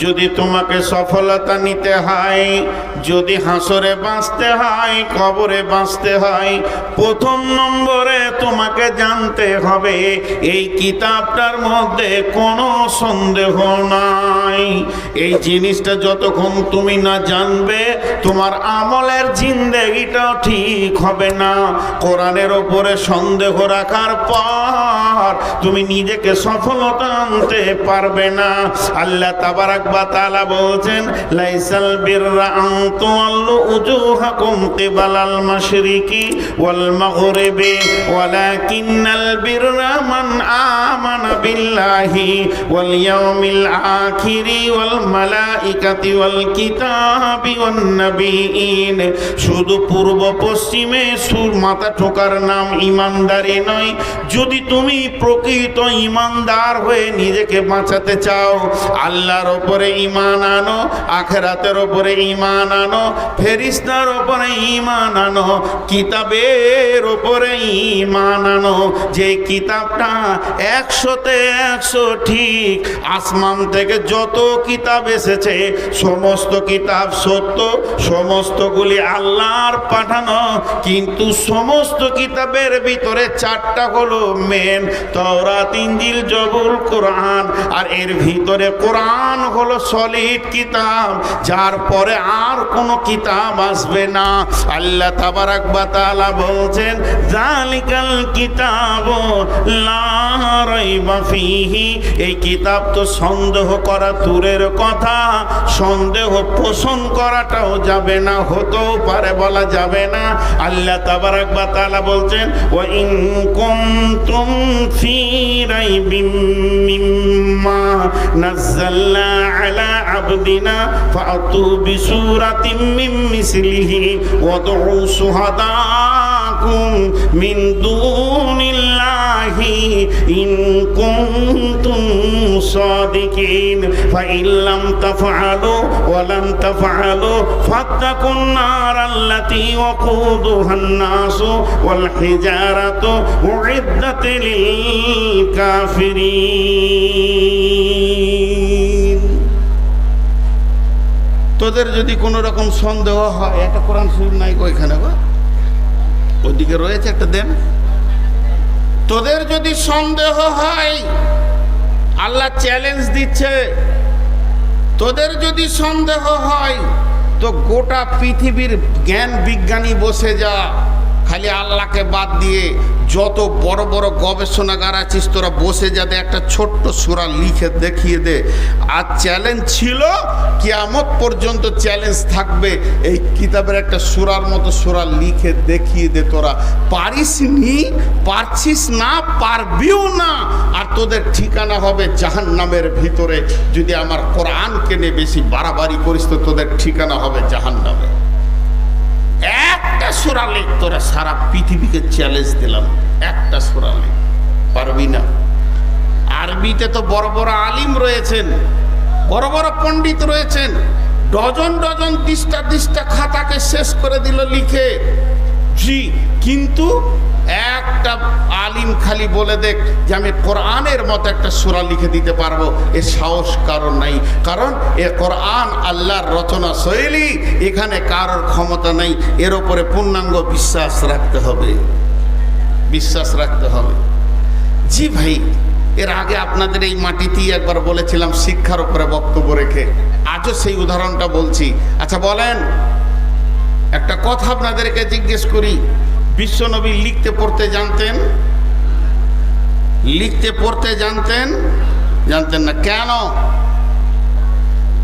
যদি তোমাকে সফলতা নিতে হয়, যদি হাসরে বাঁচতে হয়, কবরে বাঁচতে হয়, প্রথম নম্বরে তোমাকে জানতে হবে এই কিতাবটার মধ্যে কোনো সন্দেহ নাই। এই জিনিসটা যতক্ষণ তুমি না জানবে, তোমার আমলের জিন্দেগিটাও ঠিক হবে না। কোরআনের ওপরে সন্দেহ রাখার পর তুমি নিজেকে সফলতা আনতে পারবে না। আল্লাহ তাবারাক ওয়া তাআলা বলছেন, লাইসাল বিররা আন তুওয়াল্লু উজুহাকুম কিবালাল মাশরিকি ওয়াল মাগরিবি ওয়ালাকিন্নাল বিররা মান আমানা বিল্লাহি ওয়াল ইয়াউমিল আখিরি ওয়াল মালাইকাতি ওয়াল কিতাবি ওয়ান নাবিয়িন। শুধু পূর্ব পশ্চিমে সুর মাথা ঠোকার নাম ইমানদারি নয়। যদি তুমি প্রকৃত ইমানদার হয়ে নিজেকে বাঁচাতে চাও, আল্লাহর ওপরে ঈমান আনো, আখিরাতের ওপরে ঈমান আনো, ফেরেশতার ওপরে ঈমান আনো, কিতাবের ওপরে ঈমান আনো। যে কিতাবটা 100-তে 100 ঠিক। আসমান থেকে যত কিতাব এসেছে সমস্ত কিতাব সত্য, সমস্তগুলি আল্লাহর পাঠানো। কিন্তু সমস্ত কিতাবের ভিতরে 4টা হলো মেন, তাওরাত, ইনজিল, জবুর, কোরআন। আর এর ভিতরে কোরআন হলো সলিড কিতাব, যার পরে আর কোনো কিতাব আসবে না। আল্লাহ তাবারাক ওয়া তাআলা বলছেন, যালিকাল কিতাবু লা রাইবা ফীহি। এই কিতাব তো সন্দেহ করা দূরের কথা, সন্দেহ পোষণ করাটাও যাবে না, হতেও পারে, বলা যাবে না। আল্লাহ তাবারাক ওয়া তাআলা বলছেন, ওয়া ইন কুনতুম ফী রাইবিম মিম্মা নাযালনা আলা আবদিনা ফাতু বিসূরাতিম মিন মিসলিহি ওয়াদউ শুহাদাকুম মিন দুনিল্লাহি ইন কুনতুম সাদিকিন ফাইন লাম তাফআলু ওয়া লাম তাফআলু ফাত্তাকুন নারাল্লাতী ওয়াকুদুহান নাসু ওয়াল হিজারাতু উইদ্দাত লিল কাফিরিন। তোদের যদি কোনো রকম সন্দেহ হয়, একটা কোরআন শরীফ নাই ওইখানে, ওইদিকে রয়েছে, একটা দেন। তোদের যদি সন্দেহ হয়, আল্লাহ চ্যালেঞ্জ দিচ্ছে, তোদের যদি সন্দেহ হয় তো গোটা পৃথিবীর জ্ঞান বিজ্ঞানী বসে যা, খালি আল্লাহকে বাদ দিয়ে যত বড় বড় গবেষণাগার আছিস তোরা বসে যাতে একটা ছোট্ট সূরা লিখে দেখিয়ে দে। আর চ্যালেঞ্জ ছিল, কিয়ামত পর্যন্ত চ্যালেঞ্জ থাকবে, এই কিতাবের একটা সূরার মতো সূরা লিখে দেখিয়ে দে। তোরা পারিস নি, পারছিস না, পারবিও না, আর তোদের ঠিকানা হবে জাহান্নামের ভিতরে। যদি আমার কোরআনকে নিয়ে বেশি বাড়াবাড়ি করিস তো তোদের ঠিকানা হবে জাহান্নামে। একটা সূরা লিখ, তোরা সারা পৃথিবীকে চ্যালেঞ্জ দিলাম, একটা সূরা লিখ, পারবি না। আরবিতে তো বড় বড় আলিম রয়েছেন, বড় বড় পণ্ডিত রয়েছেন, ডজন ডজন 30টা খাতাকে শেষ করে দিল লিখে। জি, কিন্তু একটা আলিম খালি বলে দেখ যে আমি কোরআনের মতো একটা সূরা লিখে দিতে পারবো, এ সাহস কারণ নাই। কারণ এ কোরআন আল্লাহর রচনা শৈলী, এখানে কারোর ক্ষমতা নেই। এর ওপরে পূর্ণাঙ্গ বিশ্বাস রাখতে হবে, বিশ্বাস রাখতে হবে। জি ভাই, এর আগে আপনাদের এই মাটিতেই একবার বলেছিলাম শিক্ষার উপরে বক্তব্য রেখে, আজও সেই উদাহরণটা বলছি। আচ্ছা বলেন, একটা কথা আপনাদেরকে জিজ্ঞেস করি, বিশ্বনবী লিখতে পড়তে জানতেন? লিখতে পড়তে জানতেন? জানতেন না। কেন?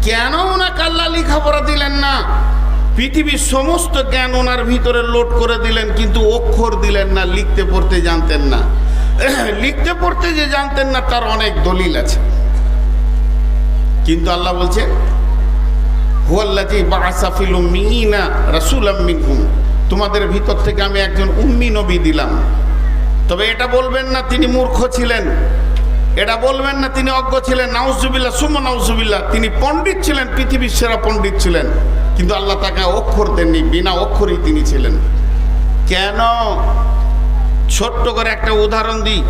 কেন ওনাকে আল্লাহ লেখাপড়া দিলেন না? পৃথিবীর সমস্ত জ্ঞান ওনার ভিতরে লোড করে দিলেন, কিন্তু অক্ষর দিলেন না, লিখতে পড়তে জানতেন না। লিখতে পড়তে যে জানতেন না তার অনেক দলিল আছে, কিন্তু আল্লাহ বলছেন, হুয়াল্লাযী বা'আসা ফিল উম্মিয়িনা রাসূলাম মিনহুম, তোমাদের ভিতর থেকে আমি একজন উম্মি নবী দিলাম। তবে এটা বলবেন না তিনি মূর্খ ছিলেন, এটা বলবেন না তিনি অজ্ঞ ছিলেন, নাউজুবিল্লাহ সুম্মা নাউজুবিল্লাহ, তিনি পণ্ডিত ছিলেন, পৃথিবীর সেরা পণ্ডিত ছিলেন, কিন্তু আল্লাহ তাকে অক্ষর দেননি, বিনা অক্ষরেই তিনি ছিলেন। কেন? ছোট্ট করে একটা উদাহরণ দিই।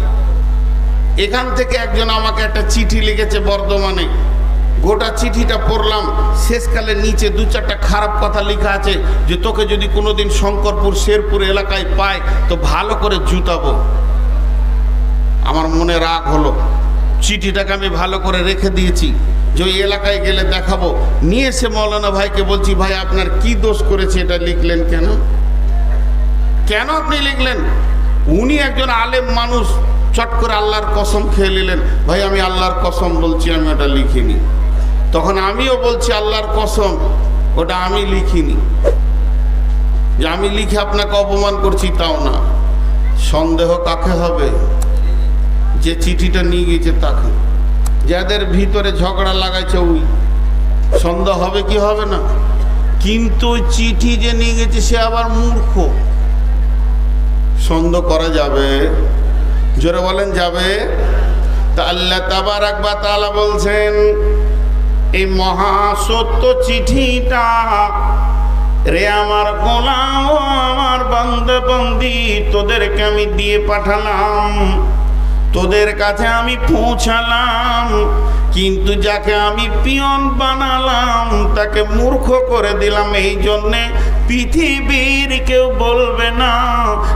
এখান থেকে একজন আমাকে একটা চিঠি লিখেছে বর্ধমানে, গোটা চিঠিটা পড়লাম, শেষকালে নিচে দু চারটা খারাপ কথা লেখা আছে যে তোকে যদি কোনোদিন শঙ্করপুর শেরপুর এলাকায় পায় তো ভালো করে জুতাবো। আমার মনে রাগ হলো, চিঠিটাকে আমি ভালো করে রেখে দিয়েছি যে ওই এলাকায় গেলে দেখাবো। নিয়ে এসে মৌলানা ভাইকে বলছি, ভাই আপনার কি দোষ করেছে, এটা লিখলেন কেন? কেন আপনি লিখলেন? উনি একজন আলেম মানুষ, চট করে আল্লাহর কসম খেয়ে নিলেন, ভাই আমি আল্লাহর কসম বলছি আমি ওটা লিখিনি। তখন আমিও বলছি আল্লাহর কসম ওটা আমি লিখিনি, যে আমি লিখে আপনাকে অপমান করছি তাও না। সন্দেহ কাকে হবে? যে চিঠিটা নিয়ে গেছে তাকে, যাদের ভিতরে ঝগড়া লাগাইছে ওই। সন্দেহ হবে কি হবে না? কিন্তু ওই চিঠি যে নিয়ে গেছে সে আবার মূর্খ। সন্দেহ করা যাবে? জোরে বলেন যাবে? তা আল্লাহ তাবারাক ওয়া তাআলা বলছেন এই মহা সত্য চিঠিটা রে আমার গোলাম ও আমার বান্দা বান্দি, তোদেরকে আমি দিয়ে পাঠালাম, তোদের কাছে আমি পৌঁছালাম, কিন্তু যাকে আমি পিয়ন বানালাম তাকে মূর্খ করে দিলাম। এই জন্যে পৃথিবীর কেউ বলবে না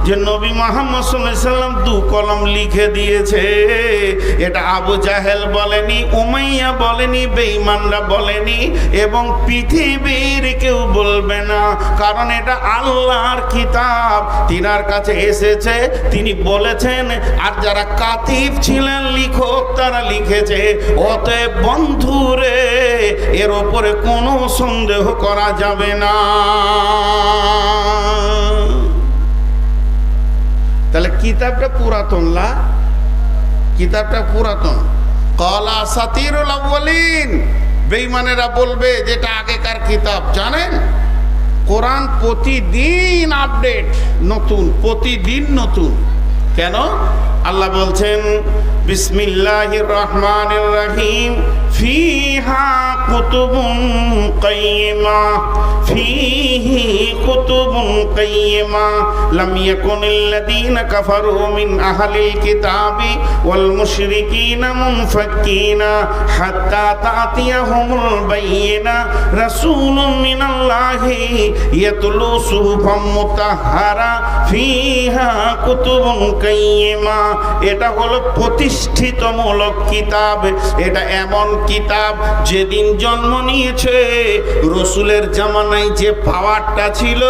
যে নবী মুহাম্মদ সাল্লাল্লাহু আলাইহি সাল্লাম দু কলম লিখে দিয়েছে। এটা আবু জাহেল বলেনি, উমাইয়া বলেনি, বেঈমানরা বলেনি, এবং পৃথিবীর কেউ বলবে না, কারণ এটা আল্লাহর কিতাব, তিনার কাছে এসেছে, তিনি বলেছেন। আর যারা কাতিব ছিলেন লিখক তারা লিখেছে। অতএব বন্ধুরে এর ওপরে কোনো সন্দেহ করা যাবে না। তাহলে কিতাবটা পুরাতন না? কিতাবটা পুরাতন। ক্বালা আসাতিরুল আউয়ালিন, বেঈমানেরা বলবে যেটা আগেকার কিতাব। জানেন কোরআন প্রতিদিন আপডেট, নতুন, প্রতিদিন নতুন। কেন? আল্লাহ বলছেন বিসমিল্লাহির রহমানির রহিম, ফিহা কুতুবুন কাইয়্যিমা, ফিহি কুতুবুন কাইয়্যিমা লাম ইয়াকুনিল্লাযীনা কাফারু মিন আহলিল কিতাবি ওয়াল মুশরিকিনা মুনফাক্কিনা হাত্তা তা'তিয়াহুমুল বায়্যিনা রাসূলুম মিনাল্লাহি ইয়াতলু সুহুফাম মুতাহহারা ফিহা কুতুবুন কাইয়্যিমা। এটা হলো প্রতিষ্ঠিতমূলক কিতাব। এটা এমন কিতাব যেদিন জন্ম নিয়েছে রসুলের জামানায় যে পাওয়ারটা ছিল,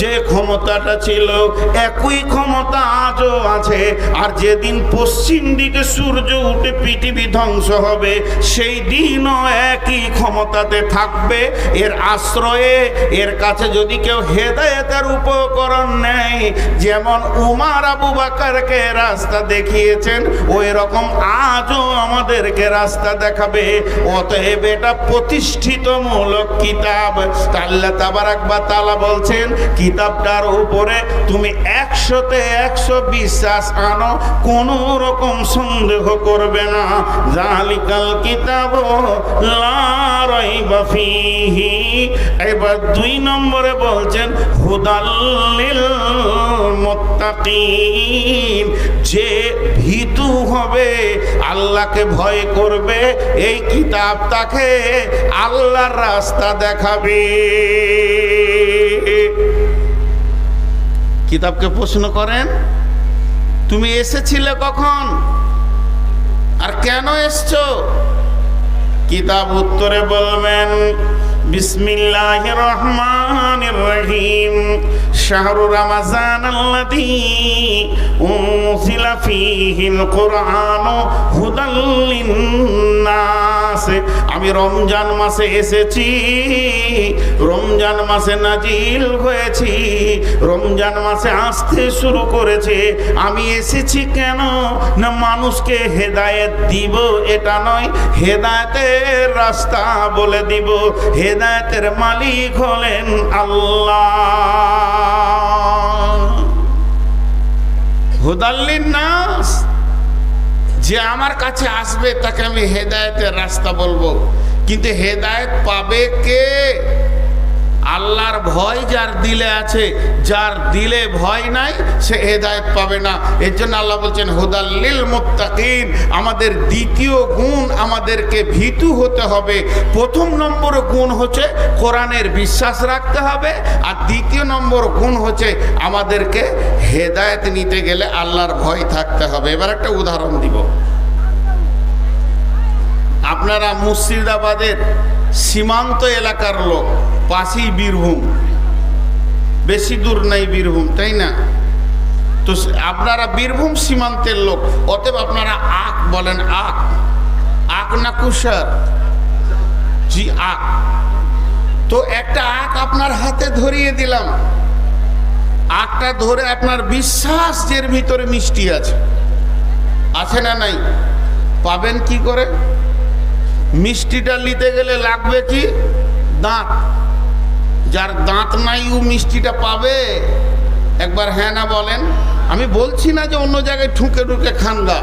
যে ক্ষমতাটা ছিল, একই ক্ষমতা আজও আছে। আর যেদিন পশ্চিম দিকে সূর্য উঠে পৃথিবী ধ্বংস হবে সেই দিনও একই ক্ষমতাতে থাকবে। এর আশ্রয়ে, এর কাছে যদি কেউ হেদায়েতের উপকরণ নেয়, যেমন উমর আবু বকরকে রাস্তা দেখিয়েছেন ওই রকম আজও আমাদেরকে রাস্তা দেখাবে। অতএব এটা প্রতিষ্ঠিতমূলক কিতাব। আল্লাহ তাবারাক ওয়া তাআলা বলছেন কিতাবটার উপরে তুমি 100-তে 100 বিশ্বাস আনো, কোনো রকম সন্দেহ করবে না। যালিকাল কিতাবু লা রাইবা ফীহি। এবার 2 নম্বরে বলছেন হুদাল লিল মুত্তাকিন, যে ভীতু হবে, আল্লাহকে ভয় করবে, এই কিতাব তাকে আল্লাহর রাস্তা দেখাবে। কিতাবকে প্রশ্ন করেন তুমি এসেছিলে কখন আর কেন এসছো? কিতাব উত্তরে বলবেন বিসমিল্লাহির রহমানির রহিম, শাহরু রমাযানাল্লাযী উনজিলা ফীহিল কুরআনু হুদাল লিন্নাস। আমি রমজান মাসে এসেছি, রমজান মাসে নাজিল হয়েছি, রমজান মাসে আসতে শুরু করেছে। আমি এসেছি কেন না মানুষকে হেদায়েত দিব, এটা নয়, হেদায়েতের রাস্তা বলে দিব। হেদায়েতের মালিক হলেন আল্লাহ। হুদাল লিন্নাস, যে আমার কাছে আসবে তাকে আমি হেদায়েতের রাস্তা বলবো। কিন্তু হেদায়েত পাবে কে? আল্লাহর ভয় যার দিলে আছে, যার দিলে ভয় নাই সে হেদায়েত পাবে না। এর জন্য আল্লাহ বলছেন হুদাল লিল মুত্তাকিন। আমাদের দ্বিতীয় গুণ, আমাদেরকে ভীতু হতে হবে। প্রথম নম্বর গুণ হচ্ছে কোরআনের বিশ্বাস রাখতে হবে, আর দ্বিতীয় নম্বর গুণ হচ্ছে আমাদেরকে হেদায়েত নিতে গেলে আল্লাহর ভয় থাকতে হবে। এবার একটা উদাহরণ দিব। আপনারা মুর্শিদাবাদের সীমান্ত এলাকার লোক, পাশেই বীরভূম, বেশি দূর নাই বীরভূম, তাই না? তো আপনারা বীরভূম সীমান্তের লোক, অতএব আপনারা আখ বলেন। আখ, আখ না কুসার? জি আখ। তো একটা আখ আপনার হাতে ধরিয়ে দিলাম, আখটা ধরে আপনার বিশ্বাস যে এর ভিতরে মিষ্টি আছে, আছে না নাই? পাবেন কি করে? মিষ্টিটা নিতে গেলে লাগবে কি? দাঁত। যার দাঁত নাই ও মিষ্টিটা পাবে? একবার হ্যাঁ না বলেন। আমি বলছি না যে অন্য জায়গায় ঠুকে ঠুকে খানগা,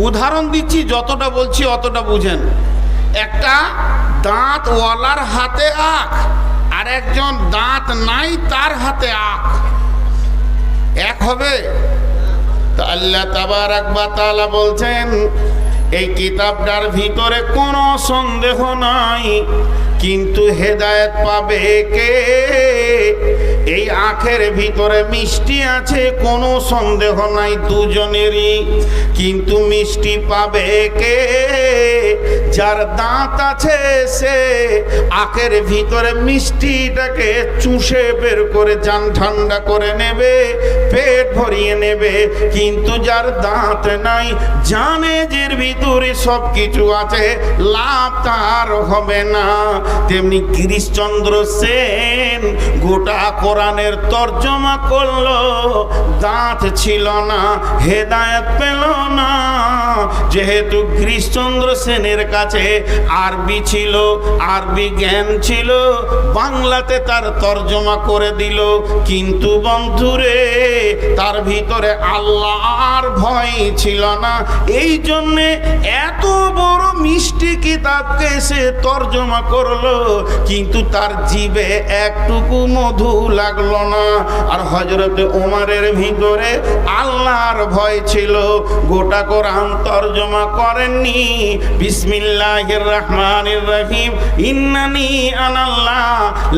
উদাহরণ দিচ্ছি, যতটা বলছি অতটা বুঝেন। একটা দাঁতওয়ালার হাতে আখ, আর একজন দাঁত নাই তার হাতে আখ, এক হবে? তা আল্লাহ তাবারাক ওয়া তাআলা বলছেন এই কিতাবটার ভিতরে কোনো সন্দেহ নাই, কিন্তু হেদায়েত পাবে কে? এই আখের ভিতরে মিষ্টি আছে, কোনো সন্দেহ নাই দুজনেরই, কিন্তু মিষ্টি পাবে কে? যার দাঁত আছে সে আখের ভিতরে মিষ্টিটাকে চুষে বের করে জান ঠান্ডা করে নেবে, পেট ভরিয়ে নেবে। কিন্তু যার দাঁত নাই, জানে যে ভিতরে সব কিছু আছে, লাভ তার হবে না। তেমনি গিরিশচন্দ্র সেন গোটা কোরআনের তর্জমা করলো, দাঁত ছিল না, হেদায়েত পেল না। যেহেতু গিরিশচন্দ্র সেনের কাছে আরবি ছিল, আরবি জ্ঞান ছিল, বাংলাতে তার তর্জমা করে দিল। কিন্তু বন্ধুরে, তার ভিতরে আল্লাহর ভয় ছিল না, এই জন্যে এত বড় মিষ্টি কিতাবকে সে তর্জমা করলো, কিন্তু তার জিভে একটুকু মধু লাগলো না। আর হযরতে ওমরের ভিতরে আল্লাহর ভয় ছিল, গোটা কোরআন তর্জমা করেননি। বিসমিল্লাহির রহমানির রহিম, ইন্নানি আনাল্লাহ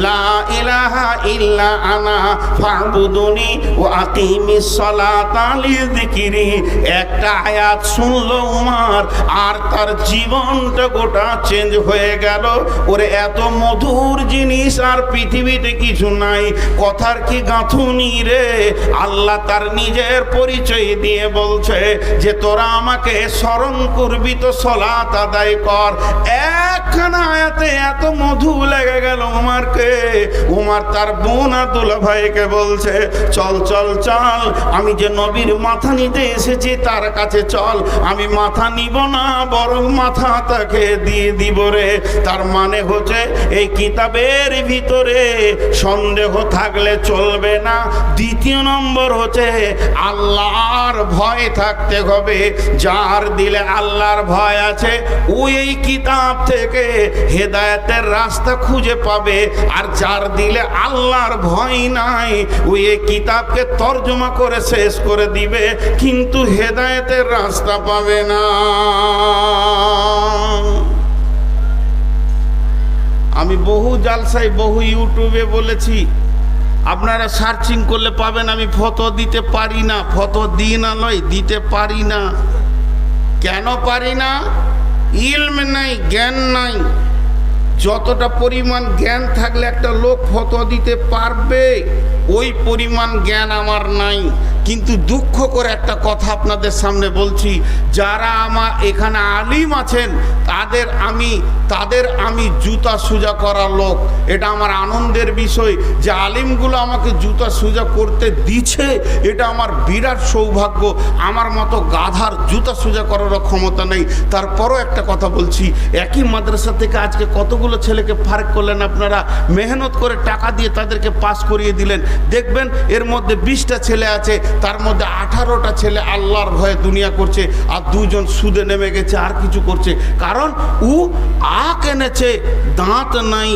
লা ইলাহা ইল্লা আনা ফাবুদুনি ওয়া আকিমিস সালাতা লিযিকরি। একটা আয়াত শুনলো উমর, আর তার জীবনটা গোটা চেঞ্জ হয়ে গেল। ওরে এত মধুর জিনিস আর পৃথিবীতে কিছু নাই। কথার কি গাঁথুনি রে! আল্লাহ তার নিজের পরিচয় দিয়ে বলছে যে তোরা আমাকে স্মরণ করবি তো সালাত আদায় কর। একখানা আয়াতে এত মধু লেগে গেল উমরকে। উমর তার বোন আব্দুল্লাহ ভাইকে বলছে, চল চল চল, আমি যে নবীর মাথা নিতে এসেছি তার কাছে চল। আমি মাথা নিব না, বরং মাথা তাকে দিয়ে দিব রে। তার মানে হচ্ছে এই কিতাবের ভিতরে সন্দেহ থাকলে চলবে না। দ্বিতীয় নম্বর হচ্ছে আল্লাহর ভয় থাকতে হবে। যার দিলে আল্লাহর ভয় আছে, ও এই কিতাব থেকে হেদায়েতের রাস্তা খুঁজে পাবে। আর যার দিলে আল্লাহর ভয় নাই, ও এই কিতাবকে তর্জমা করে শেষ করে দিবে, কিন্তু হেদায়েতের রাস্তা পাবে না। আমি বহু জালসায়, বহু ইউটিউবে বলেছি, আপনারা সার্চিং করলে পাবেন। আমি ফতোয়া দিতে পারি না, ফতোয়া দিই না নয়, দিতে পারি না। কেন পারি না? ইলম নাই, জ্ঞান নাই। যতটা পরিমাণ জ্ঞান থাকলে একটা লোক ফতোয়া দিতে পারবে, ওই পরিমাণ জ্ঞান আমার নাই। কিন্তু দুঃখ করে একটা কথা আপনাদের সামনে বলছি, যারা আমার এখানে আলিম আছেন তাদের আমি জুতা সোজা করার লোক। এটা আমার আনন্দের বিষয় যে আলিমগুলো আমাকে জুতা সোজা করতে দিচ্ছে, এটা আমার বিরাট সৌভাগ্য। আমার মতো গাধার জুতা সোজা করারও ক্ষমতা নেই। তারপরও একটা কথা বলছি, একই মাদ্রাসা থেকে আজকে কতগুলো ছেলেকে ফার্ক করলেন আপনারা, মেহনত করে টাকা দিয়ে তাদেরকে পাস করিয়ে দিলেন। দেখবেন এর মধ্যে 20টা ছেলে আছে, তার মধ্যে 18টা ছেলে আল্লাহর ভয়ে দুনিয়া করছে, আর 2জন সুদে নেমে গেছে, আর কিছু করছে। কারণ ও আখ এনেছে, দাঁত নাই,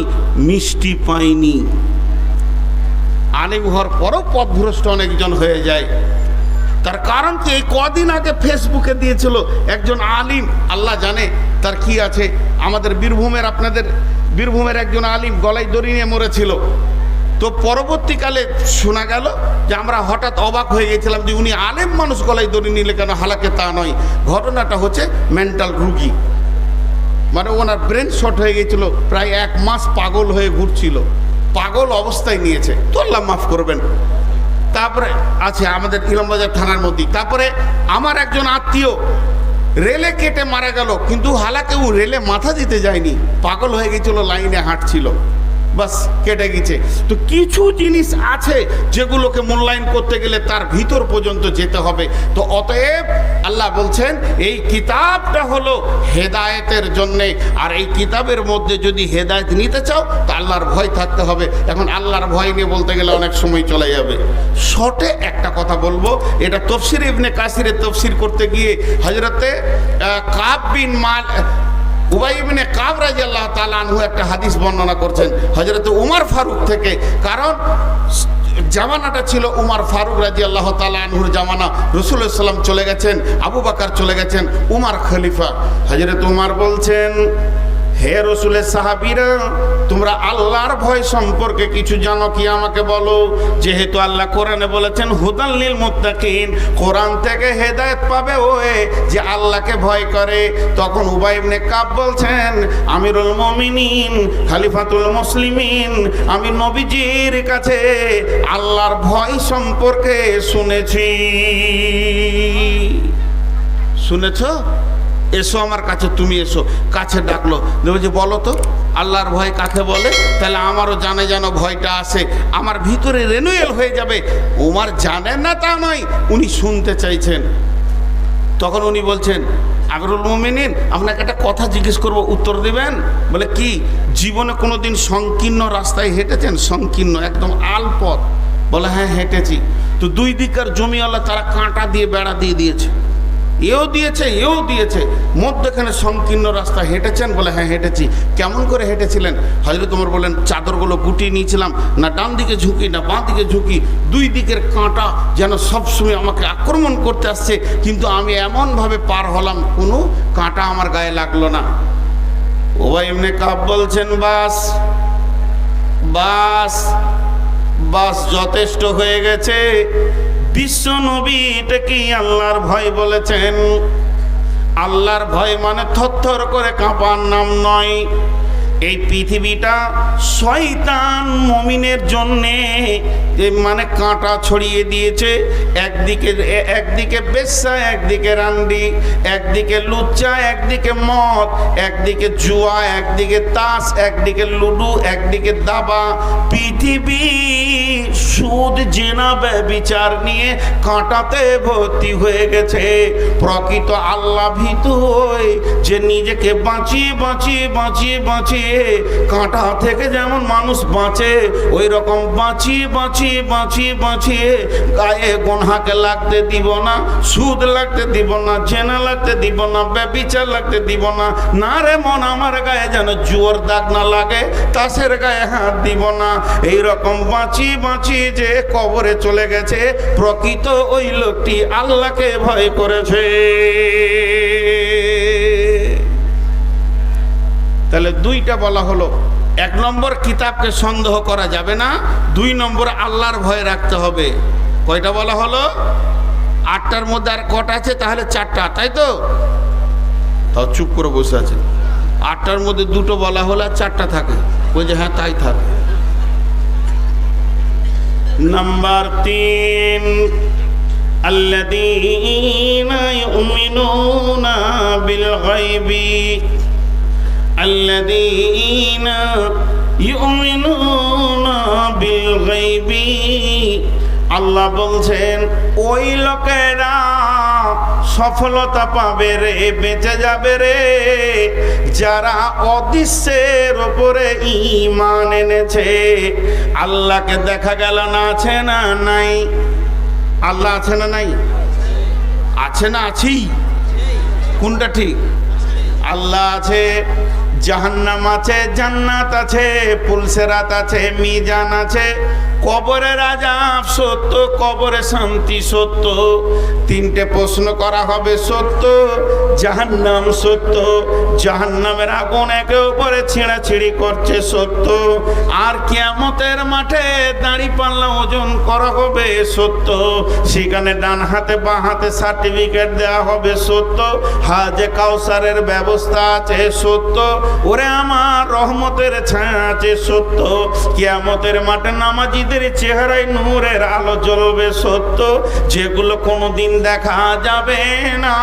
মিষ্টি পায়নি। আলিম হওয়ার পরও পথভ্রষ্ট অনেকজন হয়ে যায়। তার কারণ কি, এই কদিন আগে ফেসবুকে দিয়েছিল একজন আলিম, আল্লাহ জানে তার কি আছে, আমাদের বীরভূমের, আপনাদের বীরভূমের একজন আলিম গলায় দড়ি নিয়ে মরেছিল। তো পরবর্তীকালে শোনা গেল যে আমরা হঠাৎ অবাক হয়ে গেছিলাম যে উনি আলেম মানুষ গলায় দড়ি নিলে কেন, হালাকে তা নয়। ঘটনাটা হচ্ছে মেন্টাল রুগী, মানে ওনার ব্রেন শর্ট হয়ে গেছিল, প্রায় 1 মাস পাগল হয়ে ঘুরছিল, পাগল অবস্থায় নিয়েছে, তো আল্লাহ মাফ করবেন। তারপরে আছে আমাদের ইলামবাজার থানার মধ্যে। তারপরে আমার একজন আত্মীয় রেলে কেটে মারা গেল, কিন্তু হালাকে ও রেলে মাথা দিতে যায়নি, পাগল হয়ে গেছিল, লাইনে হাঁটছিল, বাস কেটে গেছে। তো কিছু জিনিস আছে যেগুলোকে মূল্যায়ন করতে গেলে তার ভিতর পর্যন্ত যেতে হবে। তো অতএব আল্লাহ বলছেন এই কিতাবটা হলো হেদায়েতের জন্যে, আর এই কিতাবের মধ্যে যদি হেদায়েত নিতে চাও তো আল্লাহর ভয় থাকতে হবে। এখন আল্লাহর ভয় নিয়ে বলতে গেলে অনেক সময় চলে যাবে। শর্টে একটা কথা বলবো, এটা তফসির ইবনে কাসিরের তফসির করতে গিয়ে হযরতে কাব বিন উবাই ইবনে কাব রাদিয়াল্লাহু তাআলা আনহু একটা হাদিস বর্ণনা করছেন হযরত উমর ফারুক থেকে। কারণ জামানাটা ছিল উমর ফারুক রাদিয়াল্লাহু তাআলা আনহুর জামানা, রাসূলুল্লাহ সাল্লাল্লাহু আলাইহি ওয়াসাল্লাম চলে গেছেন, আবু বকর চলে গেছেন, উমর খলিফা। হযরত উমর বলছেন, হে রাসূলের সাহাবীরা, তোমরা আল্লাহর ভয় সম্পর্কে কিছু জানো কি আমাকে বলো। যেহেতু আল্লাহ কোরআনে বলেছেন হুদাল লিল মুত্তাকিন, কোরআন থেকে হেদায়েত পাবে ওই যে আল্লাহকে ভয় করে। তখন উবাই ইবনে কাব বলছেন, আমিরুল মুমিনিন, খলিফাতুল মুসলিমিন, আমি নবীজির কাছে আল্লাহর ভয় সম্পর্কে শুনেছি। শুনেছো? এসো আমার কাছে, তুমি এসো। কাছে ডাকলো, যে বলো তো আল্লাহর ভয় কাকে বলে, তাহলে আমারও জানে যেন ভয়টা আসে, আমার ভিতরে রেনুয়েল হয়ে যাবে। উমর জানেন না তা নয়, উনি শুনতে চাইছেন। তখন উনি বলছেন, আমিরুল মুমিনিন, আপনাকে একটা কথা জিজ্ঞেস করবো, উত্তর দিবেন? বলে কি? জীবনে কোনোদিন সংকীর্ণ রাস্তায় হেঁটেছেন? সংকীর্ণ একদম আলপথ? বলে হ্যাঁ হেঁটেছি। তো 2 দিককার জমিওয়ালা তারা কাঁটা দিয়ে বেড়া দিয়ে দিয়েছে, এও দিয়েছে এও দিয়েছে, মধ্যখানে সংকীর্ণ রাস্তা হেঁটেছেন? বলে হ্যাঁ হেঁটেছি। কেমন করে হেঁটেছিলেন? হযরত ওমর বলেন, চাদরগুলো গুটিয়ে নিয়েছিলাম, না ডান দিকে ঝুঁকি না বাঁ দিকে ঝুঁকি, 2 দিকের কাঁটা যেন সবসময় আমাকে আক্রমণ করতে আসছে, কিন্তু আমি এমনভাবে পার হলাম কোনো কাঁটা আমার গায়ে লাগলো না। উবাই ইবনে কাব বলছেন, বাস বাস বাস, যথেষ্ট হয়ে গেছে। বিশ্ব নবী এটা কি আল্লাহর ভয় বলেছেন? আল্লাহর ভয় মানে থরথর করে কাঁপার নাম নয়। এই পৃথিবীটা শয়তান মুমিনের জন্যে মানে কাঁটা ছড়িয়ে দিয়েছে। একদিকে বেশ্যা, একদিকে রান্ডি, একদিকে লুচ্চা, একদিকে মদ, একদিকে জুয়া, একদিকে তাস, একদিকে লুডু, একদিকে দাবা। পৃথিবী সুদ, জেনা, ব্যভিচার নিয়ে কাঁটাতে ভর্তি হয়ে গেছে। প্রকৃত আল্লাহ ভীতু হয়ে যে নিজেকে বাঁচিয়ে বাঁচিয়ে বাঁচিয়ে বাঁচিয়ে কাঁটা থেকে যেমন মানুষ বাঁচে, ওই রকম বাঁচিয়ে বাঁচিয়ে বাঁচিয়ে বাঁচিয়ে গায়ে গুনহাকে লাগতে দিব না, সুদ লাগতে দিব না, জেনা লাগতে দিব না, ব্যভিচার লাগতে দিব না। না রে মন, আমার গায়ে যেন জুয়োর দাগ না লাগে, তাসের গায়ে হাত দিব না। এই রকম বাঁচিয়ে বাঁচিয়ে যে কবরে চলে গেছে, প্রকৃত ওই লোকটি আল্লাহকে ভয় করেছে। তাহলে 2টা বলা হলো, 1 নম্বর কিতাবকে সন্দেহ করা যাবে না, 2 নম্বর আল্লাহর ভয় রাখতে হবে। কয়টা বলা হলো? 8টার মধ্যে আর কটা আছে? তাহলে 4টা, তাই তো? তাও চুপ করে বসে আছে। 8টার মধ্যে 2টো বলা হলো আর 4টা থাকে, ওই যে হ্যাঁ তাই থাকে। নাম্বার 3, আল্লাযীনা ইউমিনুনা বিল গায়বি, আল্লাযীনা ইউমিনুনা বিল গায়বি। আল্লাহ বলছেন ওই লোকেরা সফলতা পাবে রে, বেঁচে যাবে রে, যারা অদৃশ্যের ওপরে ঈমান এনেছে। আল্লাহকে দেখা গেল না, আছে না নাই? আল্লাহ আছে না নাই? আছে না আছি? কোনটা ঠিক? আল্লাহ আছে, জাহান্নাম আছে, জান্নাত আছে, পুলসেরাত আছে, মিজান আছে, কবরের আযাব সত্য, কবরে শান্তি সত্য। তিনটে প্রশ্ন করা হবে সত্য, জাহান্নাম সত্য, জাহান্নামের আগুন একে উপরে ছিঁড়াছিঁড়ি করছে সত্য, আর কিয়ামতের মাঠে দাঁড়িপাল্লা ওজন করা হবে সত্য, সেখানে ডান হাতে বাঁ হাতে সার্টিফিকেট দেওয়া হবে সত্য, হাজে কাউসারের ব্যবস্থা আছে সত্য, ওরে আমার রহমতের ছায়া আছে সত্য, কিয়ামতের মাঠে নামাজীদের চেহারায় নূরের আলো জ্বলবে সত্য, যেগুলো কোনোদিন দেখা যাবে না,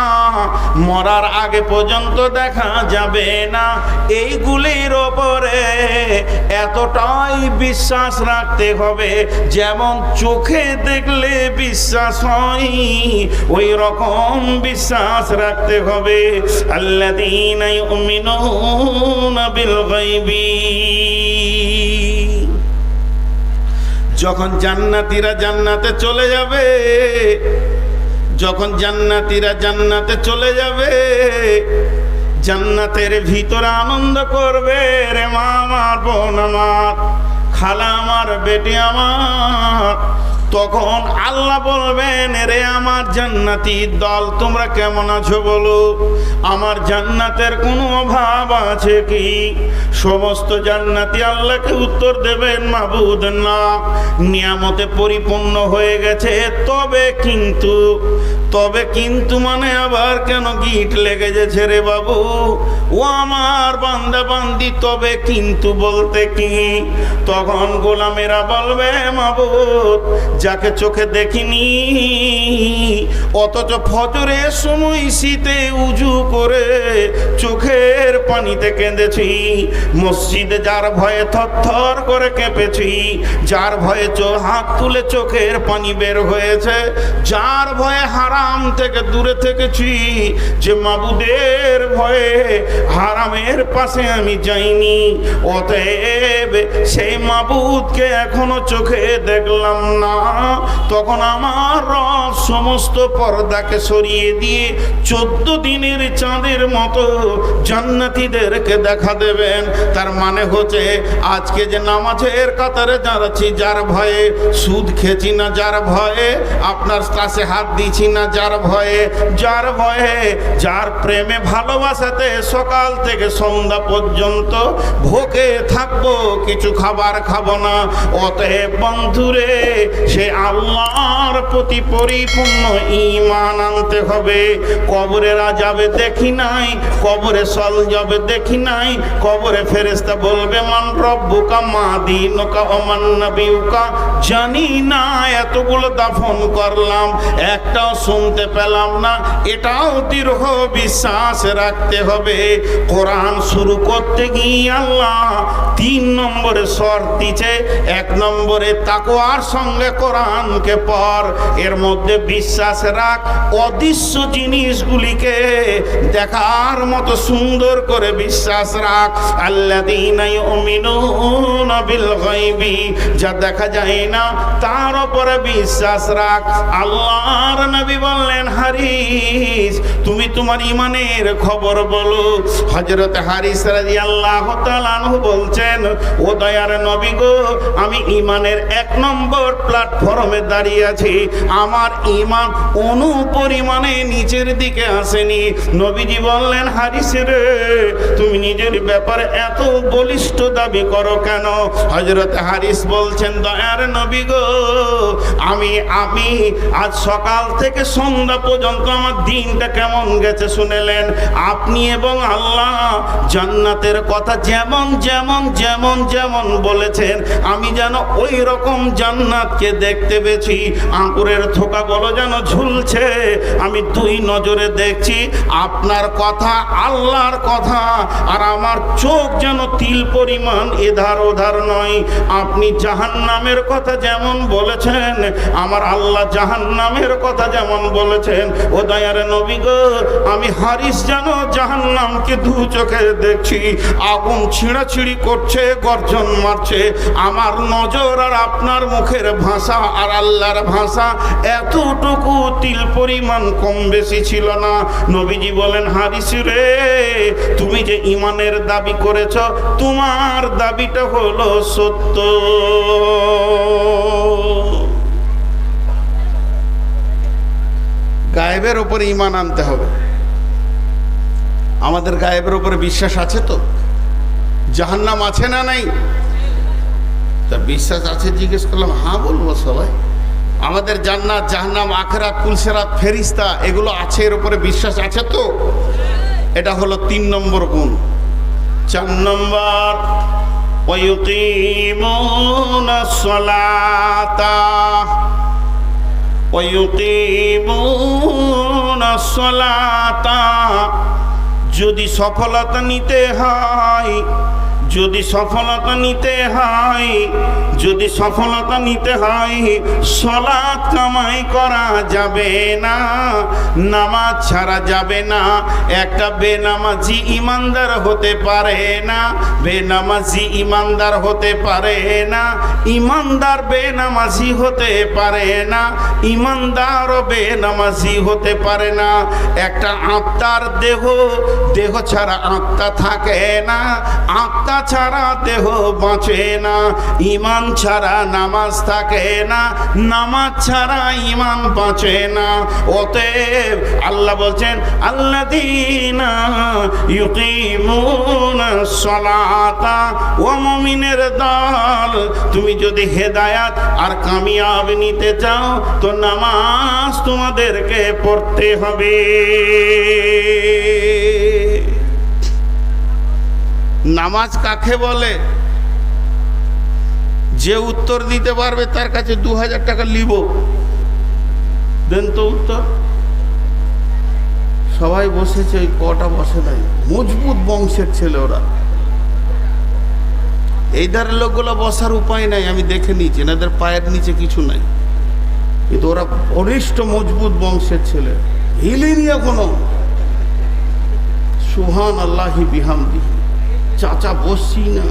মরার আগে পর্যন্ত দেখা যাবে না। এইগুলির ওপরে এতটাই বিশ্বাস রাখতে হবে, যেমন চোখে দেখলে বিশ্বাস হয় ওই রকম বিশ্বাস রাখতে হবে। আল্লাযীনা ইউমিনুনা বিল গায়বি। যখন জান্নাতীরা জান্নাতে চলে যাবে, যখন জান্নাতীরা জান্নাতে চলে যাবে, জান্নাতের ভিতরে আনন্দ করবে, রে মা আমার, বোন আমার, খালা আমার, বেটি আমার, তখন আল্লাহ বলবেন, রে আমার জান্নাতি দল, তোমরা কেমন আছো বলো, আমার জান্নাতের কোনো অভাব আছে কি? সমস্ত জান্নাতি আল্লাহকে উত্তর দেবেন, মাবুদ না, নিয়ামতে পরিপূর্ণ হয়ে গেছে, তবে কিন্তু মানে আবার কেন গিট লেগে গেছে রে বাবু, ও আমার বান্দা বান্দি, তবে কিন্তু বলতে কি? তখন গোলামেরা বলবে, মাবুদ, যাকে চোখে দেখিনি অথচ ফজরের সময় শীতে উজু করে চোখের পানিতে কেঁদেছি, মসজিদে যার ভয়ে থরথর করে কেঁপেছি, যার ভয়ে হাত তুলে চোখের পানি বের হয়েছে, যার ভয়ে হারাম থেকে দূরে থেকেছি, যে মাবুদের ভয়ে হারামের পাশে আমি যাইনি, অতএব সেই মাবুদকে এখনো চোখে দেখলাম না, তখন আমার রব সমস্ত পর্দাকে সরিয়ে দিয়ে 14 দিনের চাঁদের মতো জান্নাতীদেরকে দেখা দেবেন। তার মানে হচ্ছে আজকে যে নামাজের কাতারে দাঁড়াচ্ছি, যার ভয়ে সুদ খেছি না, যার ভয়ে আপনার কাছে হাত দিচ্ছি না, যার ভয়ে যার প্রেমে ভালোবাসাতে সকাল থেকে সন্ধ্যা পর্যন্ত ভোগে থাকবো, কিছু খাবার খাবো না, অতএব বন্ধুরে সে আল্লাহর প্রতি পরিপূর্ণ ঈমান আনতে হবে। কবরে আযাবে দেখি নাই, কবরে সলজবে দেখি নাই, কবরে ফেরেশতা বলবে, মান রব্বুকা মা দীনুকা ওয়া মান নাবিয়ুকা, জানি না, এতগুলো দাফন করলাম, একটাও শুনতে পেলাম না, এটাও দৃঢ় বিশ্বাস রাখতে হবে। কোরআন শুরু করতে গিয়ে আল্লাহ 3 নম্বরে শর্ত দিয়েছে। 1 নম্বরে তাকওয়ার সঙ্গে কোরআনকে পড়, এর মধ্যে বিশ্বাস রাখ, অদৃশ্য জিনিসগুলিকে দেখার মতো সুন্দর করে বিশ্বাস রাখ। আল্লাযীনা ইউমিনুনা বিল গায়বি, যা দেখা যায় না তার উপরে বিশ্বাস রাখ। আল্লাহর নবী বললেন, হারিস, তুমি তোমার ঈমানের খবর বলো। হযরত হারিস রাদিয়াল্লাহু তাআলা আনহু বলছেন, ও দয়ার নবী গো, আমি ঈমানের 1 নম্বর প্ল্যাটফর্মে দাঁড়িয়ে আছি, আমার ঈমান অনু পরিমাণে নিচের দিকে আসেনি। নবীজি বললেন, হারিস রে, তুমি নিজের ব্যাপারে এত বলিষ্ঠ দাবি করো কেন? হযরত হারিস বলছেন, দয়ার নবী গো, আমি আজ সকাল থেকে সন্ধ্যা পর্যন্ত আমার দিনটা কেমন গেছে শুনেলেন আপনি এবং আল্লাহ। জান্নাতের কথা যেমন যেমন যেমন যেমন বলেছেন, আমি যেন ওই রকম জান্নাতকে দেখতে পেয়েছি। আঙ্গুরের থোকাগুলো যেন ঝুলছে, আমি 2 নজরে দেখছি। আপনার কথা, আল্লাহর কথা, আর আমার চোখ যেন তিল পরিমাণ এধার ওধার নয়। আপনি জাহান্নামের কথা যেমন বলেছেন, আমার আল্লাহ জাহান্নামের কথা যেমন বলেছেন, ও দয়ার নবী গো, আমি হারিস যেন জাহান্নামকে 2 চোখে দেখছি, আগুন ছিঁড়াছিঁড়ি করছে, গর্জন মারছে। আমার নজর আর আপনার মুখের ভাষা আর আল্লাহর ভাষা এতটুকু তিল পরিমাণ কম বেশি ছিল না। নবীজি বলেন, হারিস রে, তুমি যে ঈমানের দাবি করেছ, তোমার দাবিটা হলো হলো সত্য। গায়েবের উপরে ঈমান আনতে হবে। আমাদের গায়েবের উপরে বিশ্বাস আছে তো? জাহান্নাম আছে না নাই? তা বিশ্বাস আছে জিজ্ঞেস করলাম, হ্যাঁ বলবো সবাই। আমাদের জান্নাত, জাহান্নাম, আখিরাত, পুলসিরাত, ফেরিস্তা এগুলো আছে, এর উপরে বিশ্বাস আছে তো? এটা হলো 3 নম্বর গুণ। 4 নম্বর, ওয়ায়ুকিমুনাস সালাতা, ওয়ায়ুকিমুনাস সালাতা। যদি সফলতা নিতে হয়, যদি সফলতা নিতে হয়, যদি সফলতা নিতে হয়, সালাত কামাই করা যাবে না, নামাজ ছাড়া যাবে না। একটা বেনামাজি ইমানদার হতে পারে না, বেনামাজি ইমানদার হতে পারে না, ইমানদার বেনামাজি হতে পারে না, ইমানদার বেনামাজি হতে পারে না। একটা আত্মার দেহ, দেহ ছাড়া আত্মা থাকে না, আত্মা ছাড়া দেহ বাঁচে না, ঈমান ছাড়া নামাজ থাকে না, নামাজ ছাড়া ঈমান বাঁচে না। অতএব আল্লাহ বলছেন, আল্লাযীনা ইউকিমুনাস সালাতা। ও মুমিনের দল, তুমি যদি হেদায়াত আর কামিয়াব নিতে চাও তো নামাজ তোমাদেরকে পড়তে হবে। নামাজ কাকে বলে? যে উত্তর দিতে পারবে তার কাছে 2000 টাকা লিব। দেন তো উত্তর। সবাই বসেছে, ওই কটা বসে নাই, মজবুত বংশের ছেলে ওরা। এই ধারের লোকগুলো বসার উপায় নাই, আমি দেখে নিয়েছি, এনাদের পায়ের নিচে কিছু নাই, কিন্তু ওরা বলিষ্ঠ মজবুত বংশের ছেলে, হিলেনি এখনো। সুবহান আল্লাহি বিহামদিহি। চাচা বসছি না,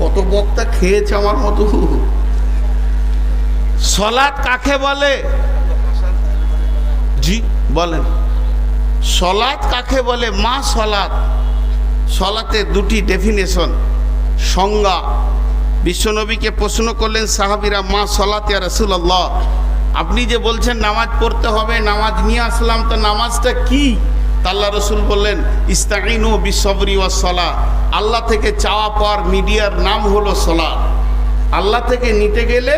কত বক্তা খেয়েছে আমার মতো। সলাত কাকে বলে? জি বলেন, সলাত কাকে বলে? মা সলাত। সলাতের 2টি ডেফিনেশন, সংজ্ঞা। বিশ্বনবীকে প্রশ্ন করলেন সাহাবীরা, মা সলাত ইয়া রাসূলুল্লাহ, আপনি যে বলছেন নামাজ পড়তে হবে, নামাজ নিয়ে আসলাম, তো নামাজটা কি? আল্লাহ রসুল বললেন, ইস্তাইনু বিসবরি ওয়াস সালাহ। আল্লাহ থেকে চাওয়া পাওয়ার মিডিয়ার নাম হলো সালাত। আল্লাহ থেকে নিতে গেলে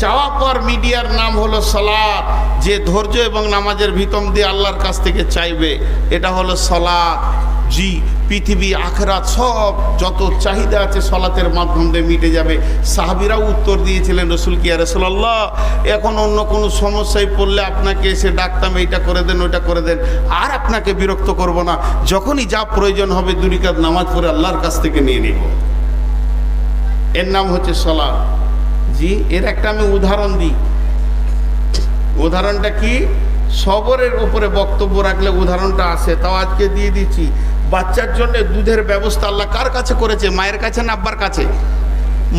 চাওয়া পাওয়ার মিডিয়ার নাম হলো সালাত। যে ধৈর্য এবং নামাজের ভিতর দিয়ে আল্লাহর কাছ থেকে চাইবে, এটা হলো সালাত। জি, পৃথিবী আখিরাত সব যত চাহিদা আছে সালাতের মাধ্যম দিয়ে মিটে যাবে। সাহাবীরাও উত্তর দিয়েছিলেন, রসুল কি ইয়া রাসূলুল্লাহ, এখন অন্য কোনো সমস্যায় পড়লে আপনাকে এসে ডাকতাম, এইটা করে দেন, ওইটা করে দেন, আর আপনাকে বিরক্ত করব না, যখনই যা প্রয়োজন হবে 2 রাকাত নামাজ পড়ে আল্লাহর কাছ থেকে নিয়ে নিব। এর নাম হচ্ছে সালাত। জি, এর একটা আমি উদাহরণ দিই। উদাহরণটা কি? সবরের উপরে বক্তব্য রাখলে উদাহরণটা আসে, তাও আজকে দিয়ে দিচ্ছি। বাচ্চার জন্য দুধের ব্যবস্থা আল্লাহ কার কাছে করেছে? মায়ের কাছে না আব্বার কাছে?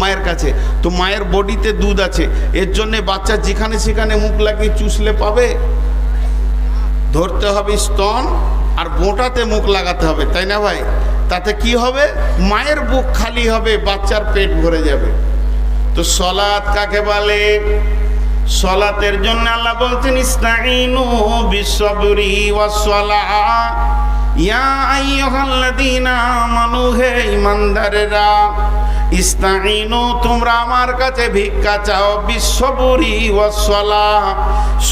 মায়ের কাছে। তো মায়ের বডিতে দুধ আছে, এর জন্যে বাচ্চা যেখানে সেখানে মুখ লাগিয়ে চুষলে পাবে? ধরতে হবে স্তন আর বোঁটাতে মুখ লাগাতে হবে, তাই না ভাই? তাতে কি হবে? মায়ের বুক খালি হবে, বাচ্চার পেট ভরে যাবে। তো সালাত কাকে বলে? সালাতের জন্য আল্লাহ বলছেন, ইস্তাইনু বিসবরি ওয়াস সালাহ। ইয়া আইয়ুহাল্লাযীনা আমানু, হে ঈমানদারেরা, ইস্তাইনু, তোমরা আমার কাছে ভিক্ষা চাও, বিসবরি ওয়াস সালাহ,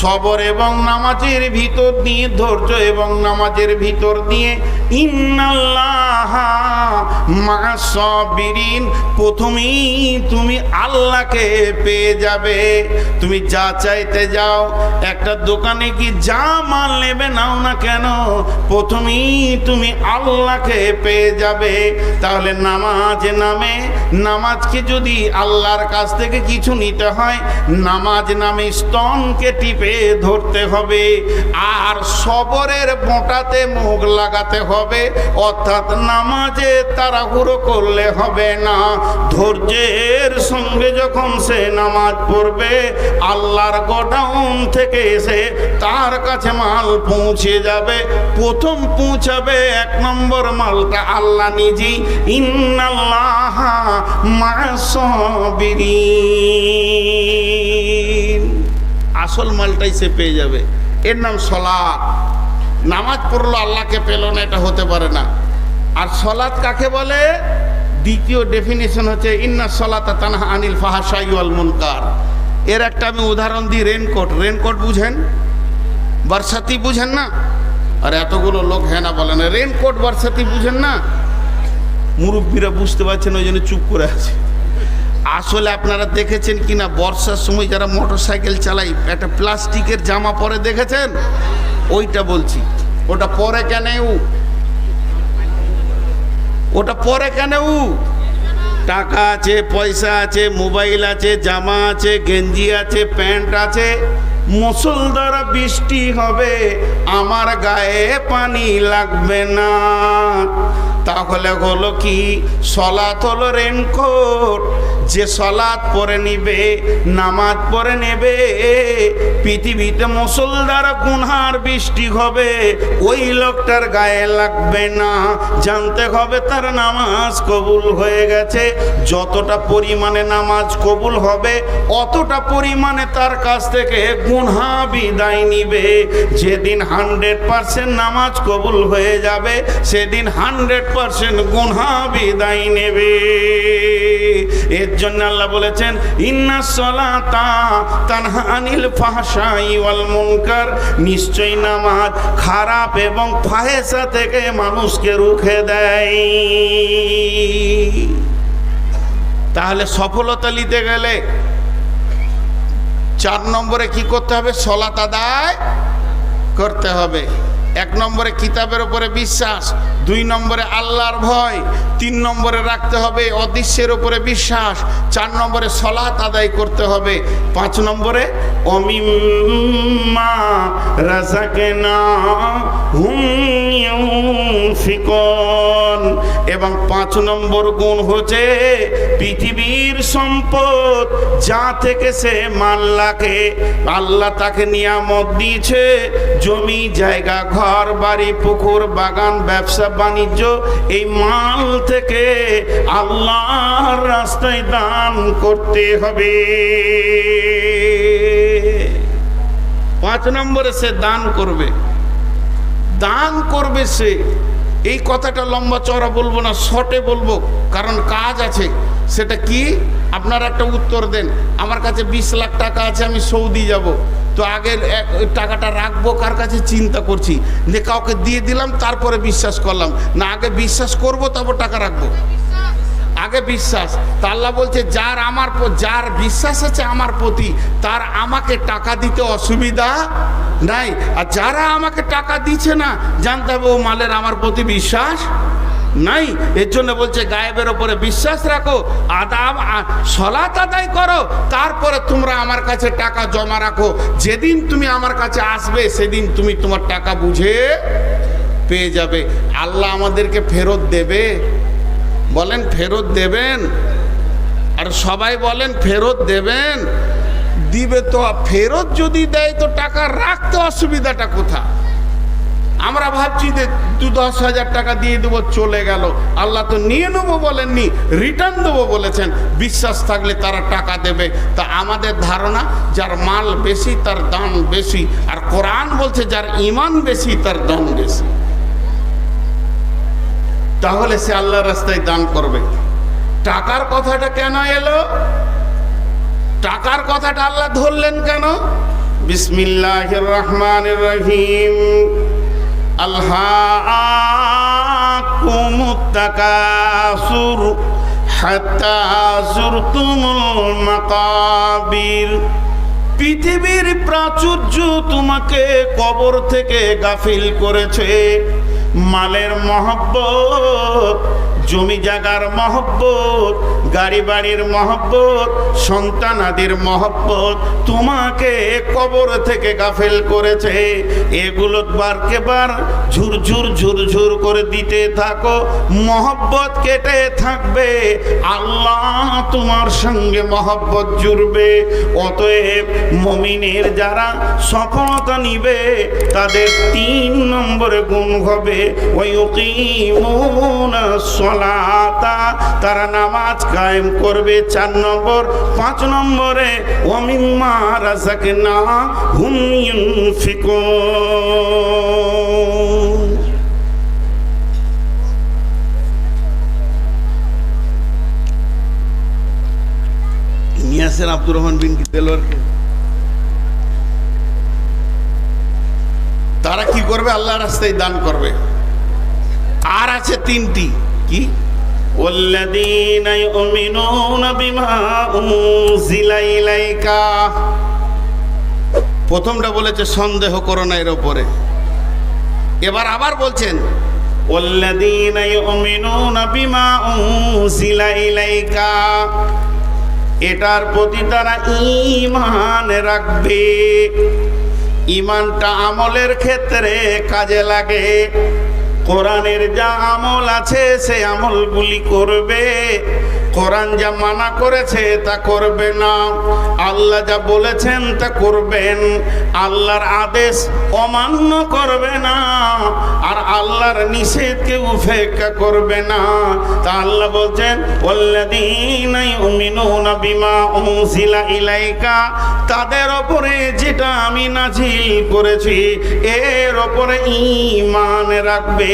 সবর এবং নামাজের ভিতর দিয়ে, ধৈর্য এবং নামাজের ভিতর দিয়ে। ইন্নাল্লাহা মা'আস সাবিরিন, প্রথমেই তুমি আল্লাহকে পেয়ে যাবে। তুমি যা চাইতে যাও, একটা দোকানে কি যা মাল নেবে নাও না কেন, প্রথমেই তুমি আল্লাহকে পেয়ে যাবে। তাহলে নামাজ নামে নামাজকে যদি আল্লাহর কাছ থেকে কিছু নিতে হয়, নামাজ নামে স্তনকে টিপে ধরতে হবে, আর সবরের বোঁটাতে মুখ লাগাতে হবে। অর্থাৎ নামাজে তাড়াহুড়ো করলে হবে না। ধৈর্যের সঙ্গে যখন সে নামাজ পড়বে, আল্লাহর গোডাউন থেকে এসে তার কাছে মাল পৌঁছে যাবে। প্রথম পৌঁছাবে 1 নম্বর মালটা আল্লাহ নিজেই। ইন্নাল্লাহা মা'আস সাবিরিন, আসল মালটাই সে পেয়ে যাবে। এর নাম সলাত। নামাজ পড়লো আল্লাহকে পেল না, এটা হতে পারে না। আর সলাত কাকে বলে? দ্বিতীয় ডেফিনিশন হচ্ছে ইন্না সলাতা তানহা আনিল ফাহশাই ওয়াল মুনকার। এর একটা আমি উদাহরণ দিই। রেনকোট, রেনকোট বুঝেন? বর্ষাতি বুঝেন না? আর এতগুলো লোক হ্যাঁ না বলেন। রেনকোট বর্ষাতি বুঝেন না? মুরব্বীরা বুঝতে পারছেন, ওই জন্য চুপ করে আছে। আসলে আপনারা দেখেছেন কিনা, বর্ষার সময় যারা মোটর সাইকেল চালায় একটা প্লাস্টিকের জামা পরে দেখেছেন? ওইটা বলছি। ওটা পরে কেন? ওটা পরে কেন? টাকা আছে, পয়সা আছে, মোবাইল আছে, জামা আছে, গেঞ্জি আছে, প্যান্ট আছে। মুষলধারে বৃষ্টি হবে, আমার গায়ে পানি লাগবে না। তাহলে হলো কি? সলাত হলো রেনকোট। যে সলাত পরে নিবে, নামাজ পরে নেবে, পৃথিবীতে মুষলধারে গুনহার বৃষ্টি হবে, ওই লোকটার গায়ে লাগবে না। জানতে হবে তার নামাজ কবুল হয়ে গেছে। যতটা পরিমাণে নামাজ কবুল হবে, অতটা পরিমাণে তার কাছ থেকে গুনহা বিদায় নিবে। যেদিন 100% নামাজ কবুল হয়ে যাবে, সেদিন 100% গুনহা বিদায় নেবে। এর জন্য আল্লাহ বলেছেন ইন্না সলাতা তানহা আনিল ফাহশাই ওয়াল মুনকার, নিশ্চয়ই নামাজ খারাপ এবং ফাহেসা থেকে মানুষকে রুখে দেয়। তাহলে সফলতা নিতে গেলে 4 নম্বরে কি করতে হবে? সলাত আদায় করতে হবে। 1 নম্বরে কিতাবের উপরে বিশ্বাস, 2 নম্বরে আল্লাহর ভয়, 3 নম্বরে রাখতে হবে অদৃশ্যের উপরে বিশ্বাস, 4 নম্বরে সলাত আদায় করতে হবে, 5 নম্বরে অমিম্মা রাযাকনাহুম ইউনফিকুন। এবং 5 নম্বর গুণ হচ্ছে পৃথিবীর সম্পদ যা থেকে সে মাল রাখে, আল্লাহ তাকে নিয়ামত দিয়েছে, জমি জায়গা, ঘর বাড়ি, পুকুর বাগান, ব্যবসা বাণিজ্য, এই মাল থেকে আল্লাহর রাস্তায় দান করতে হবে। 5 নম্বরে সে দান করবে। দান করবে সে। এই কথাটা লম্বা চওড়া বলবো না, শর্টে বলবো, কারণ কাজ আছে। সেটা কি? আপনারা একটা উত্তর দেন। আমার কাছে 20 লাখ টাকা আছে, আমি সৌদি যাব, তো আগে টাকাটা রাখবো কার কাছে চিন্তা করছি, যে কাউকে দিয়ে দিলাম তারপরে বিশ্বাস করলাম না, আগে বিশ্বাস করব তারপর টাকা রাখবো। আগে বিশ্বাস। তা আল্লাহ বলছে যার বিশ্বাস আছে আমার প্রতি, তার আমাকে টাকা দিতে অসুবিধা নাই। আর যারা আমাকে টাকা দিচ্ছে না, জানতে হবে ও মালের আমার প্রতি বিশ্বাস নাই। এর জন্য বলছে গায়েবের ওপরে বিশ্বাস রাখো, সলাত আদায় করো, তারপরে তোমরা আমার কাছে টাকা জমা রাখো। যেদিন তুমি আমার কাছে আসবে, সেদিন তুমি তোমার টাকা বুঝে পেয়ে যাবে। আল্লাহ আমাদেরকে ফেরত দেবে? বলেন ফেরত দেবেন? আর সবাই বলেন ফেরত দেবেন? দিবে তো। ফেরত যদি দেয় তো টাকা রাখতে অসুবিধাটা কোথায়? আমরা ভাবছি যে 10 হাজার টাকা দিয়ে দেবো, চলে গেল। আল্লাহ তো নিয়ে নেবো বলেননি, রিটার্ন দেবো বলেছেন। বিশ্বাস থাকলে তারা টাকা দেবে। তা আমাদের ধারণা যার মাল বেশি তার দাম বেশি, আর কোরআন বলছে যার ঈমান বেশি তার দাম বেশি। তাহলে সে আল্লাহর রাস্তায় দান করবে। টাকার কথাটা কেন এলো? টাকার কথাটা আল্লাহ ধরলেন কেন? বিসমিল্লাহির রহমানির রহিম। আলহাকুমুত তাকাসুর হাত্তা যুরতুমুল মাকাবির। পৃথিবীর প্রাচুর্য তোমাকে কবর থেকে গাফিল করেছে। মালের মহব্বত জমি জাগার মহব্বত, গাড়ি বাড়ির মহব্বত, সন্তানাদির মহব্বত তোমাকে কবর থেকে গাফেল করেছে। এগুলো বারকে বার ঝুরঝুর ঝুরঝুর করে দিতে থাকো, মহব্বত কেটে থাকবে, আল্লাহ তোমার সঙ্গে মহব্বত জুড়বে। অতএব মুমিনের যারা সফলতা নিবে তাদের 3 নম্বরে গুণ হবে ওয়ায়ুকিমুনাস সালাতা, তারা নামাজ কায়েম করবে 4 নম্বর। 5 নম্বরে ওয়ামিম্মা রাযাকনাহুম ইউনফিকুন। নিয়াসের আব্দুর রহমান বিন দেলোয়ারকে তারা কি করবে? আল্লাহর রাস্তায় দান করবে। আর আছে 3টি, কি? ওয়াল্লাযীনা ইউমিনুনা বিমা উনজিলা ইলাইকা। প্রথমটা বলেছে সন্দেহ করো না এর উপরে, এবার আবার বলছেন ওয়াল্লাযীনা ইউমিনুনা বিমা উনজিলা ইলাইকা, এটার প্রতি তারা ঈমান রাখবে। ঈমানটা আমলের ক্ষেত্রে কাজে লাগে। কোরআনের যা আমল আছে সে আমলগুলি করবে, কোরআন যা মানা করেছে তা করবে না, আল্লাহ যা বলেছেন তা করবেন, আল্লাহর আদেশ অমান্য করবে না, আর আল্লাহর নিষেধকে উপেক্ষা করবে না। তা আল্লাহ বলছেন ওয়াল্লাযীনা ইউমিনুনা বিমা উনজিলা ইলাইকা, তাদের ওপরে যেটা আমি নাজিল করেছি এর ওপরে ঈমান রাখবে।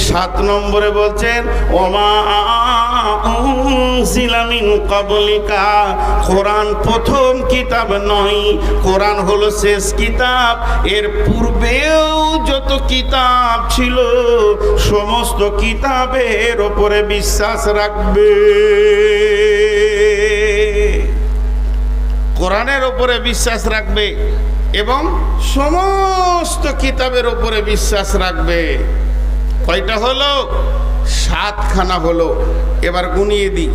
7 নম্বরে বলছেন ওমা উনজিলা মিন ক্বাবলিকা, কোরআন প্রথম কিতাব নয়, কোরআন হলো শেষ কিতাব। এর পূর্বেও যত কিতাব ছিল সমস্ত কিতাবের ওপরে বিশ্বাস রাখবে। কোরআনের ওপরে বিশ্বাস রাখবে এবং সমস্ত কিতাবের ওপরে বিশ্বাস রাখবে। কয়টা হলো? 7খানা হলো। এবার গুনিয়ে দিই।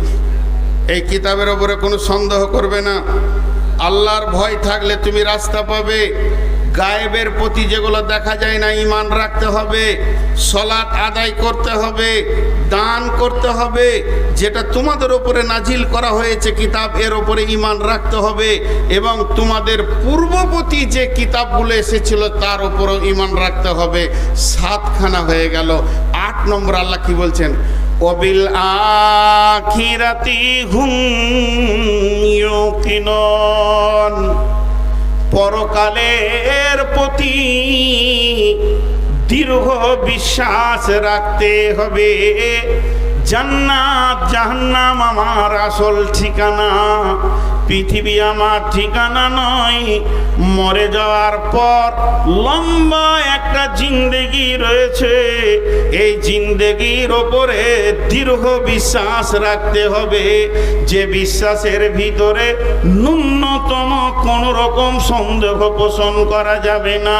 এই কিতাবের ওপরে কোনো সন্দেহ করবে না, আল্লাহর ভয় থাকলে তুমি রাস্তা পাবে। গায়েবের প্রতি যেগুলো দেখা যায় না ঈমান রাখতে হবে, সালাত আদায় করতে হবে, দান করতে হবে, যেটা তোমাদের উপরে নাজিল করা হয়েছে কিতাব এর উপরে ঈমান রাখতে হবে, এবং তোমাদের পূর্ববর্তী যে কিতাবগুলো এসেছিল তার উপরও ঈমান রাখতে হবে। 7খানা হয়ে গেল। 8 নম্বর আল্লাহ কি বলছেন? ওয়াবিল আখিরাতি হুম ইউকিনুন, পরকালের প্রতি দৃঢ় বিশ্বাস রাখতে হবে। জান্নাত জাহান্নাম আমার আসল ঠিকানা, পৃথিবী আমার ঠিকানা নয়। মরে যাওয়ার পর লম্বা একটা জিন্দেগি রয়েছে, এই জিন্দেগির ওপরে দৃঢ় বিশ্বাস রাখতে হবে, যে বিশ্বাসের ভিতরে ন্যূনতম কোন রকম সন্দেহ পোষণ করা যাবে না।